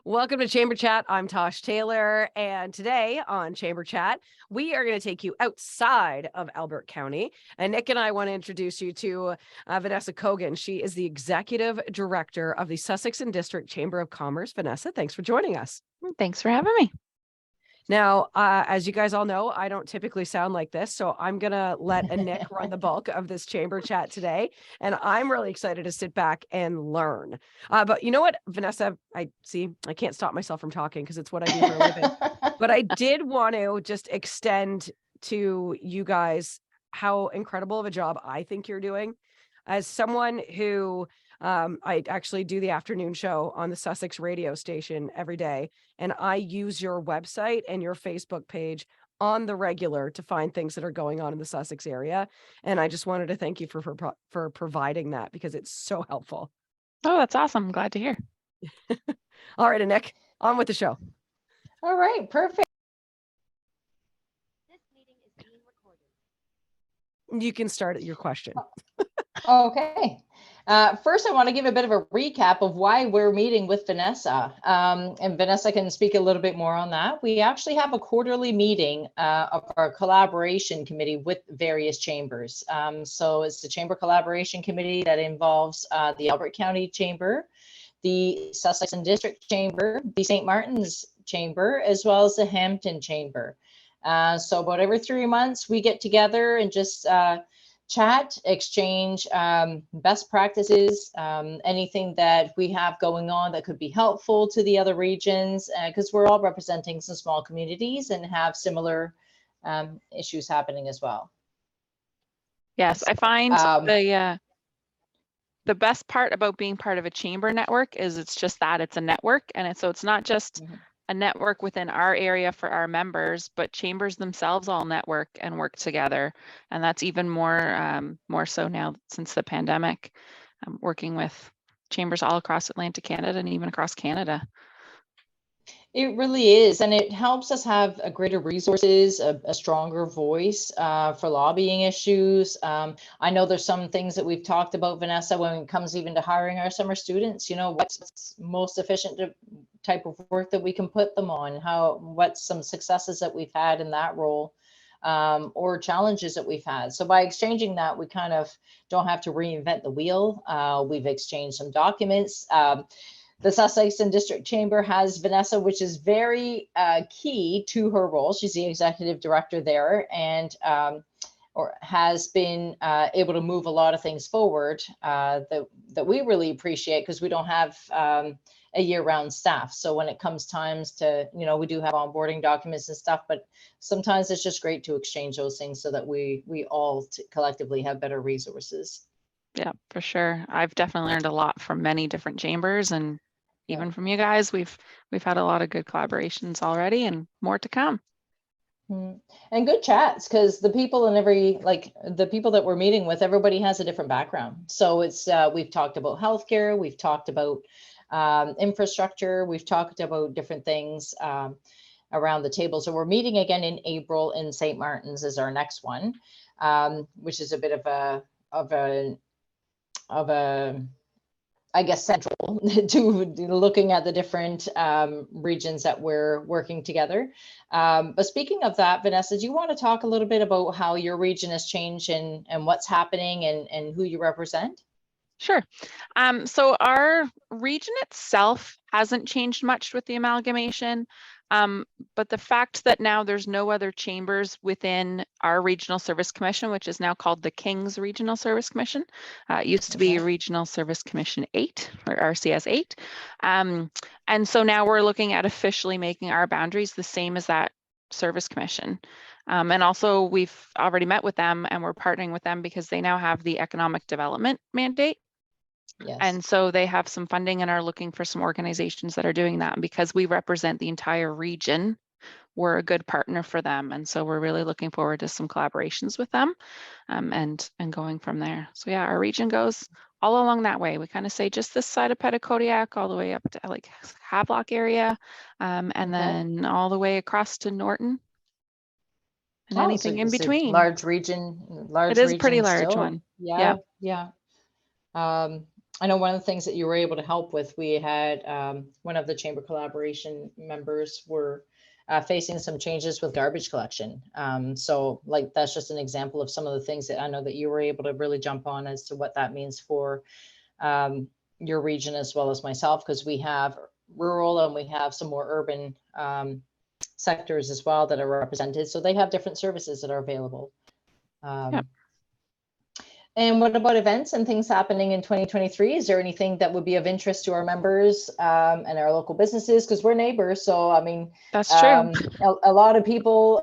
Welcome to Chamber Chat. I'm Tosh Taylor, and today on Chamber Chat, we are going to take you outside of Albert County. And Nick and I want to introduce you to Vanessa Kogan. She is the Executive Director of the Sussex and District Chamber of Commerce. Vanessa, thanks for joining us. Thanks for having me. Now, as you guys all know, I don't typically sound like this, so I'm going to let Nick run the bulk of this Chamber Chat today. And I'm really excited to sit back and learn. But you know what, Vanessa, I can't stop myself from talking because it's what I do for a living. But I did want to just extend to you guys how incredible of a job I think you're doing. As someone who I actually do the afternoon show on the Sussex radio station every day, and I use your website and your Facebook page on the regular to find things that are going on in the Sussex area. And I just wanted to thank you for providing that because it's so helpful. Oh, that's awesome. I'm glad to hear. All right, Nick, on with the show. All right, perfect. This meeting is being recorded. You can start at your question. Okay. First, I want to give a bit of a recap of why we're meeting with Vanessa. And Vanessa can speak a little bit more on that. We actually have a quarterly meeting of our collaboration committee with various chambers. So it's the Chamber Collaboration Committee that involves the Albert County Chamber, the Sussex and District Chamber, the St. Martin's Chamber, as well as the Hampton Chamber. So about every 3 months, we get together and just chat, exchange best practices, anything that we have going on that could be helpful to the other regions, because we're all representing some small communities and have similar issues happening as well. Yes, I find the best part about being part of a chamber network is it's just that it's a network, and it's not just a network within our area for our members, but chambers themselves all network and work together. And that's even more so now since the pandemic, working with chambers all across Atlantic Canada and even across Canada. It really is. And it helps us have a greater resources, a stronger voice for lobbying issues. I know there's some things that we've talked about, Vanessa, when it comes even to hiring our summer students, what's most efficient type of work that we can put them on, what's some successes that we've had in that role, or challenges that we've had. So by exchanging that, we kind of don't have to reinvent the wheel. We've exchanged some documents. The Sussex and District Chamber has Vanessa, which is very key to her role. She's the executive director there, and has been able to move a lot of things forward that we really appreciate, because we don't have a year-round staff. So when it comes times to, we do have onboarding documents and stuff, but sometimes it's just great to exchange those things so that we all collectively have better resources. Yeah, for sure. I've definitely learned a lot from many different chambers, and even from you guys. We've had a lot of good collaborations already and more to come. And good chats, because the people the people that we're meeting with, everybody has a different background. So it's we've talked about healthcare, we've talked about infrastructure, we've talked about different things around the table. So we're meeting again in April in St. Martin's is our next one, which is a bit of a I guess central to looking at the different regions that we're working together. But speaking of that, Vanessa, do you want to talk a little bit about how your region has changed and what's happening and who you represent? Sure. So our region itself hasn't changed much with the amalgamation, but the fact that now there's no other chambers within our Regional Service Commission, which is now called the King's Regional Service Commission. It used to be Regional Service Commission 8 or RCS 8. And so now we're looking at officially making our boundaries the same as that service commission. And also we've already met with them and we're partnering with them because they now have the economic development mandate. Yes. And so they have some funding and are looking for some organizations that are doing that. And because we represent the entire region, we're a good partner for them. And so we're really looking forward to some collaborations with them and going from there. So yeah, our region goes all along that way. We kind of say just this side of Petitcodiac all the way up to like Havelock area, and then all the way across to Norton and anything in between. Large region, it is a pretty large one. Yeah. I know one of the things that you were able to help with, we had one of the chamber collaboration members were facing some changes with garbage collection. So like, that's just an example of some of the things that I know that you were able to really jump on as to what that means for your region as well as myself, because we have rural and we have some more urban sectors as well that are represented. So they have different services that are available. Yep. And what about events and things happening in 2023? Is there anything that would be of interest to our members and our local businesses? Because we're neighbors. So, I mean, That's true. a lot of people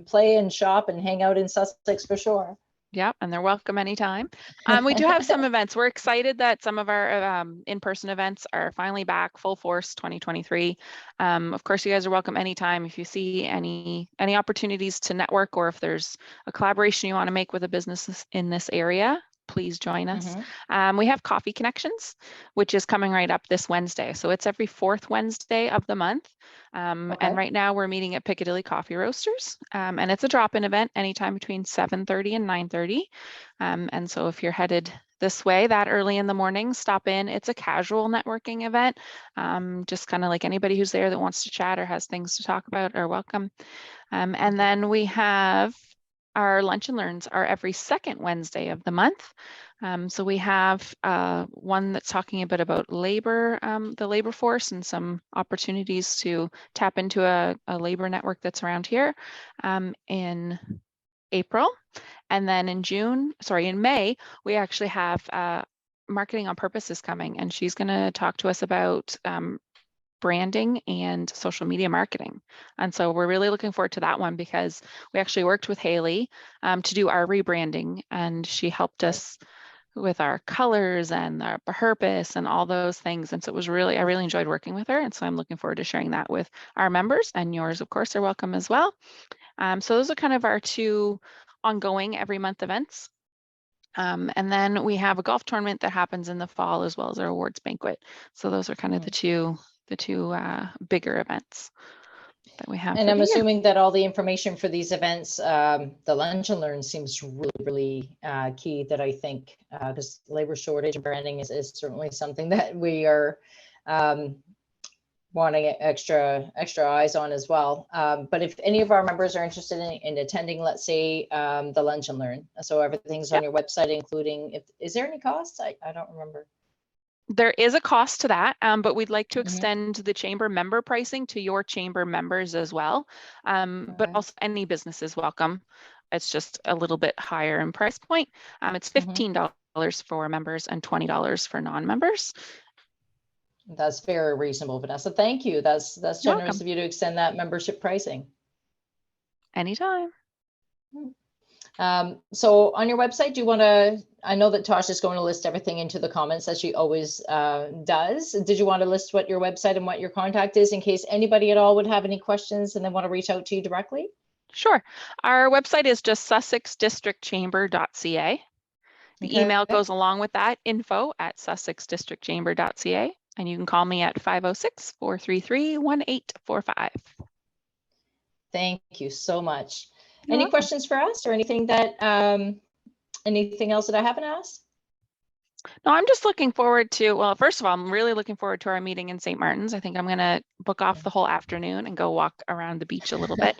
play and shop and hang out in Sussex for sure. Yep, and they're welcome anytime. We do have some events. We're excited that some of our in-person events are finally back full force 2023. Of course, you guys are welcome anytime. If you see any opportunities to network, or if there's a collaboration you want to make with a business in this area, please join us. We have Coffee Connections, which is coming right up this Wednesday. So it's every fourth Wednesday of the month. And right now we're meeting at Piccadilly Coffee Roasters. And it's a drop-in event anytime between 7:30 and 9:30. And so if you're headed this way that early in the morning, stop in. It's a casual networking event. Just kind of like anybody who's there that wants to chat or has things to talk about are welcome. And then we have our lunch and learns are every second Wednesday of the month. So we have one that's talking a bit about labor, the labor force, and some opportunities to tap into a labor network that's around here in April. And then in May, we actually have Marketing on Purpose is coming, and she's going to talk to us about branding and social media marketing. And so we're really looking forward to that one, because we actually worked with Haley to do our rebranding, and she helped us with our colors and our purpose and all those things. And so I really enjoyed working with her. And so I'm looking forward to sharing that with our members, and yours, of course, are welcome as well. So those are kind of our two ongoing every month events. And then we have a golf tournament that happens in the fall, as well as our awards banquet. So those are kind of the two bigger events that we have. And I'm assuming that all the information for these events, the lunch and learn seems really key, that I think, because labor shortage and branding is certainly something that we are wanting extra eyes on as well. But if any of our members are interested in attending, let's say the lunch and learn, so everything's on your website, including, is there any costs? I don't remember. There is a cost to that, but we'd like to extend the chamber member pricing to your chamber members as well. But also any business is welcome. It's just a little bit higher in price point. It's $15 for members and $20 for non-members. That's very reasonable, Vanessa. Thank you. That's generous of you to extend that membership pricing. Anytime. So on your website, do you want to, I know that Tosh is going to list everything into the comments, as she always does. Did you want to list what your website and what your contact is, in case anybody at all would have any questions and they want to reach out to you directly? Sure. Our website is just sussexdistrictchamber.ca. The email goes along with that, info@sussexdistrictchamber.ca. And you can call me at 506-433-1845. Thank you so much. Any questions for us, or anything that anything else that I haven't asked? No, I'm just looking forward to, well, first of all, I'm really looking forward to our meeting in St. Martin's. I think I'm going to book off the whole afternoon and go walk around the beach a little bit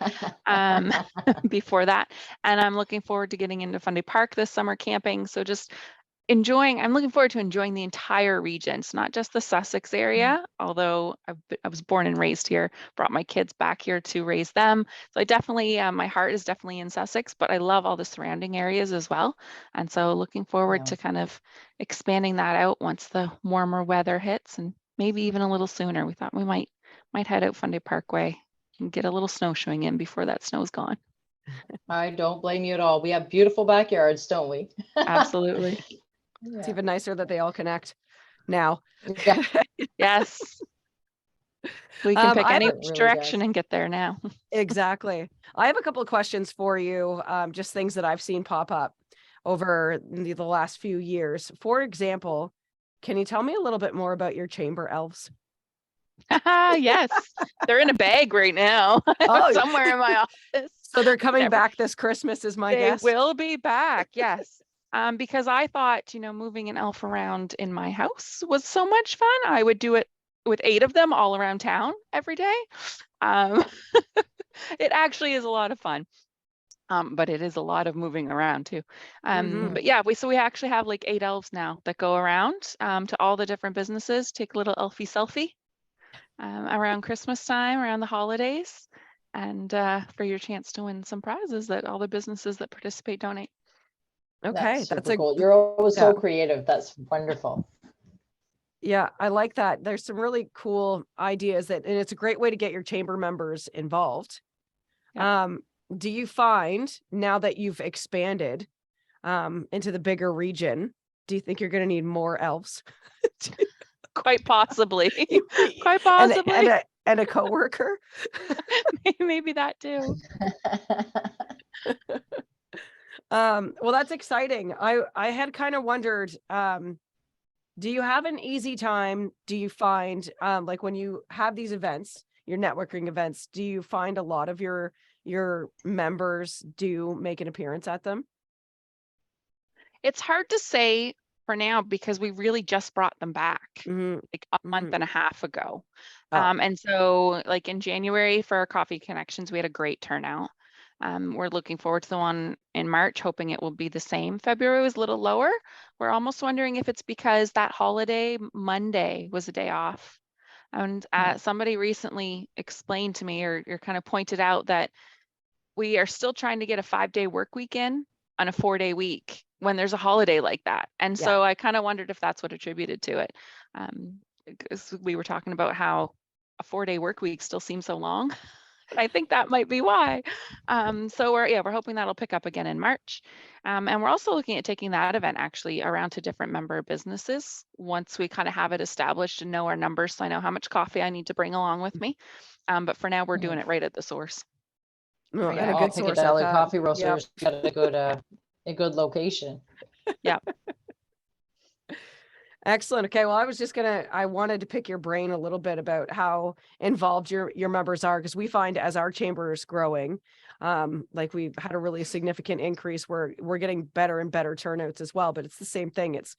before that. And I'm looking forward to getting into Fundy Park this summer camping. So just I'm looking forward to enjoying the entire region. It's not just the Sussex area, although I was born and raised here, brought my kids back here to raise them. So I definitely, my heart is definitely in Sussex, but I love all the surrounding areas as well. And so looking forward to kind of expanding that out once the warmer weather hits, and maybe even a little sooner. We thought we might head out Fundy Parkway and get a little snowshoeing in before that snow's gone. I don't blame you at all. We have beautiful backyards, don't we? Absolutely. It's even nicer that they all connect now. Yeah. Yes. We can pick any really direction and get there now. Exactly. I have a couple of questions for you, just things that I've seen pop up over the last few years. For example, can you tell me a little bit more about your chamber elves? Yes, they're in a bag right now. Somewhere in my office. So they're coming back this Christmas, is my guess. They will be back, yes. because I thought, moving an elf around in my house was so much fun. I would do it with 8 of them all around town every day. It actually is a lot of fun. But it is a lot of moving around too. Mhm. But yeah, we actually have like 8 elves now that go around to all the different businesses, take a little elfie selfie around Christmas time, around the holidays, and for your chance to win some prizes that all the businesses that participate donate. Okay, That's that's super a cool. You're always yeah. so creative. That's wonderful. Yeah, I like that. There's some really cool ideas and it's a great way to get your chamber members involved. Do you find now that you've expanded into the bigger region, do you think you're going to need more elves? Quite possibly. Quite and, possibly. and a coworker? Maybe that too. Well, that's exciting. I had kind of wondered, do you have an easy time? Do you find, like when you have these events, your networking events, do you find a lot of your members do make an appearance at them? It's hard to say for now because we really just brought them back Mhm. like a month and a half ago. Oh. And so like in January for our Coffee Connections, we had a great turnout. We're looking forward to the one in March, hoping it will be the same. February was a little lower. We're almost wondering if it's because that holiday Monday was a day off. And somebody recently explained to me or kind of pointed out that we are still trying to get a 5-day work week in on a 4-day week when there's a holiday like that. And Yeah. so I kind of wondered if that's what attributed to it. Because we were talking about how a 4-day work week still seems so long. I think that might be why. So we're hoping that'll pick up again in March. And we're also looking at taking that event actually around to different member businesses once we kind of have it established and know our numbers, so I know how much coffee I need to bring along with me. But for now, we're doing it right at the source. Oh, and Yeah, a all good source at Piccadilly that. coffee Yep. roasters got a good location. Yeah. Excellent. Okay. Well, I wanted to pick your brain a little bit about how involved your members are, because we find as our chamber is growing, like we've had a really significant increase. We're getting better and better turnouts as well, but it's the same thing. It's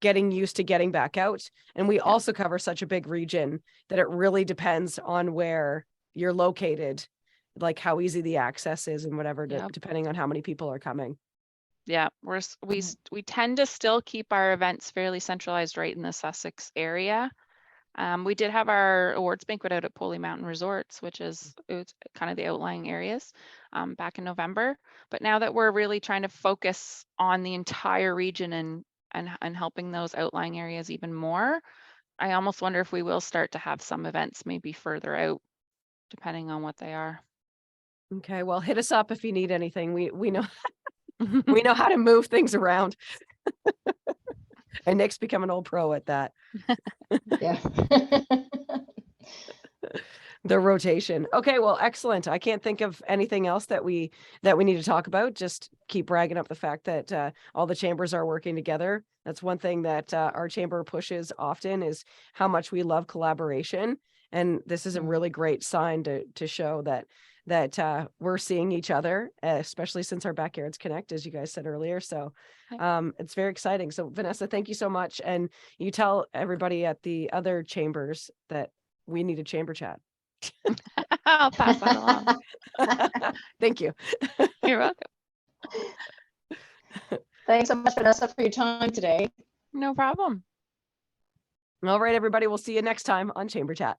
getting used to getting back out. And we also cover such a big region that it really depends on where you're located, like how easy the access is and whatever, depending on how many people are coming. Yeah, we tend to still keep our events fairly centralized right in the Sussex area. We did have our awards banquet out at Poley Mountain Resorts, which is it's kind of the outlying areas, back in November. But now that we're really trying to focus on the entire region and helping those outlying areas even more, I almost wonder if we will start to have some events maybe further out, depending on what they are. Okay. Well, hit us up if you need anything. We know we know how to move things around. And Nick's become an old pro at that. Yeah. The rotation. Okay, well, excellent. I can't think of anything else that we need to talk about. Just keep bragging up the fact that all the chambers are working together. That's one thing that our chamber pushes often, is how much we love collaboration. And this is a really great sign to show that we're seeing each other, especially since our backyards connect, as you guys said earlier. So it's very exciting. So Vanessa, thank you so much. And you tell everybody at the other chambers that we need a chamber chat. I'll pass that along. Thank you. You're welcome. Thanks so much, Vanessa, for your time today. No problem. All right, everybody. We'll see you next time on Chamber Chat.